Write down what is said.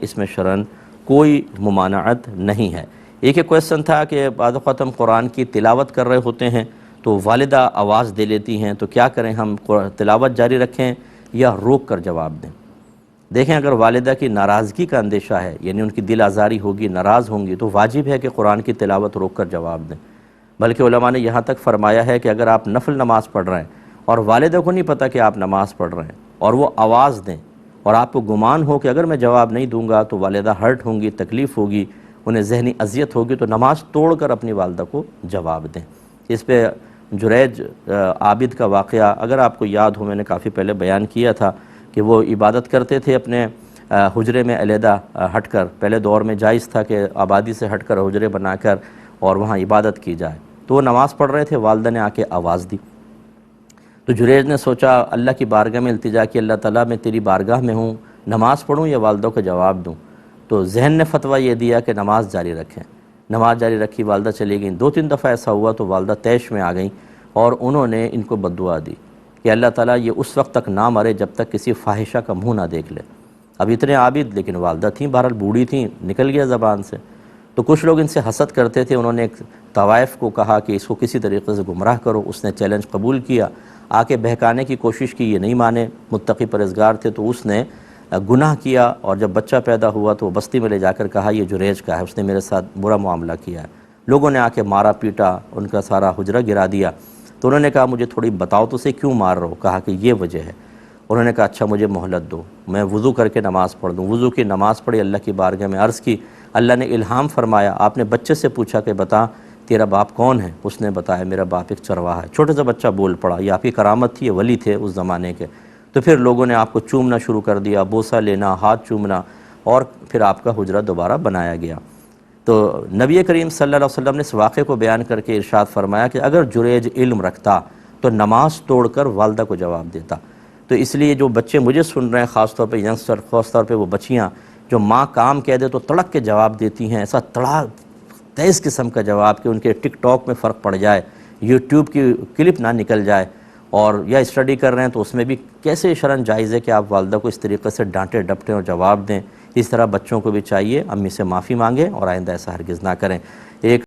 اس میں شرعاً کوئی ممانعت نہیں ہے۔ ایک کویسچن تھا کہ بعض اوقات ہم قرآن کی تلاوت کر رہے ہوتے ہیں تو والدہ آواز دے لیتی ہیں، تو کیا کریں، ہم تلاوت جاری رکھیں یا روک کر جواب دیں؟ دیکھیں، اگر والدہ کی ناراضگی کا اندیشہ ہے، یعنی ان کی دل آزاری ہوگی، ناراض ہوں گی، تو واجب ہے کہ قرآن کی تلاوت روک کر جواب دیں۔ بلکہ علماء نے یہاں تک فرمایا ہے کہ اگر آپ نفل نماز پڑھ رہے ہیں اور والدہ کو نہیں پتہ کہ آپ نماز پڑھ رہے ہیں اور وہ آواز دیں اور آپ کو گمان ہو کہ اگر میں جواب نہیں دوں گا تو والدہ ہرٹ ہوں گی، تکلیف ہوگی، انہیں ذہنی اذیت ہوگی، تو نماز توڑ کر اپنی والدہ کو جواب دیں۔ اس پہ جریج عابد کا واقعہ اگر آپ کو یاد ہو، میں نے کافی پہلے بیان کیا تھا کہ وہ عبادت کرتے تھے اپنے حجرے میں علیحدہ ہٹ کر۔ پہلے دور میں جائز تھا کہ آبادی سے ہٹ کر حجرے بنا کر اور وہاں عبادت کی جائے، تو وہ نماز پڑھ رہے تھے، والدہ نے آ کے آواز دی، تو جریج نے سوچا اللہ کی بارگاہ میں التجا کی، اللہ تعالیٰ میں تیری بارگاہ میں ہوں، نماز پڑھوں یا والدہ کو جواب دوں؟ تو ذہن نے فتویٰ یہ دیا کہ نماز جاری رکھیں۔ نماز جاری رکھی، والدہ چلی گئیں، 2-3 دفعہ ایسا ہوا تو والدہ طیش میں آ گئیں اور انہوں نے ان کو بد دعا دی کہ اللہ تعالیٰ یہ اس وقت تک نہ مرے جب تک کسی فاحشہ کا منہ نہ دیکھ لے۔ اب اتنے عابد لیکن والدہ تھیں، بہرحال بوڑھی تھیں، نکل گیا زبان سے۔ تو کچھ لوگ ان سے حسد کرتے تھے، انہوں نے ایک طوائف کو کہا کہ اس کو کسی طریقے سے گمراہ کرو، اس نے چیلنج قبول کیا، آ کے بہکانے کی کوشش کی، یہ نہیں مانے، متقی پرہیزگار تھے، تو اس نے گناہ کیا اور جب بچہ پیدا ہوا تو وہ بستی میں لے جا کر کہا یہ جریج کا ہے، اس نے میرے ساتھ برا معاملہ کیا ہے۔ لوگوں نے آ کے مارا پیٹا، ان کا سارا حجرہ گرا دیا۔ تو انہوں نے کہا مجھے تھوڑی بتاؤ تو اسے کیوں مار رہے ہو؟ کہا کہ یہ وجہ ہے۔ انہوں نے کہا اچھا مجھے مہلت دو، میں وضو کر کے نماز پڑھ دوں۔ وضو کی نماز پڑھی، اللہ کی بارگاہ میں عرض کی، اللہ نے الہام فرمایا، آپ نے بچے سے پوچھا کہ بتا تیرا باپ کون ہے؟ اس نے بتایا میرا باپ ایک چرواہا ہے۔ چھوٹے سا بچہ بول پڑا، یہ آپ کی کرامت تھی، یہ ولی تھے اس زمانے کے۔ تو پھر لوگوں نے آپ کو چومنا شروع کر دیا، بوسہ لینا، ہاتھ چومنا، اور پھر آپ کا حجرہ دوبارہ بنایا گیا۔ تو نبی کریم صلی اللہ علیہ وسلم نے اس واقعے کو بیان کر کے ارشاد فرمایا کہ اگر جریج علم رکھتا تو نماز توڑ کر والدہ کو جواب دیتا۔ تو اس لیے جو بچے مجھے سن رہے ہیں، خاص طور پہ ینگسٹر، خاص طور پہ وہ بچیاں جو ماں کام کہہ دے تو تڑک کے جواب دیتی ہیں، ایسا تیز قسم کا جواب کہ ان کے ٹک ٹاک میں فرق پڑ جائے، یوٹیوب کی کلپ نہ نکل جائے، اور یا اسٹڈی کر رہے ہیں تو اس میں بھی کیسے شرعاً جائز ہے کہ آپ والدہ کو اس طریقے سے ڈانٹے ڈپٹیں اور جواب دیں۔ اس طرح بچوں کو بھی چاہیے امی سے معافی مانگیں اور آئندہ ایسا ہرگز نہ کریں۔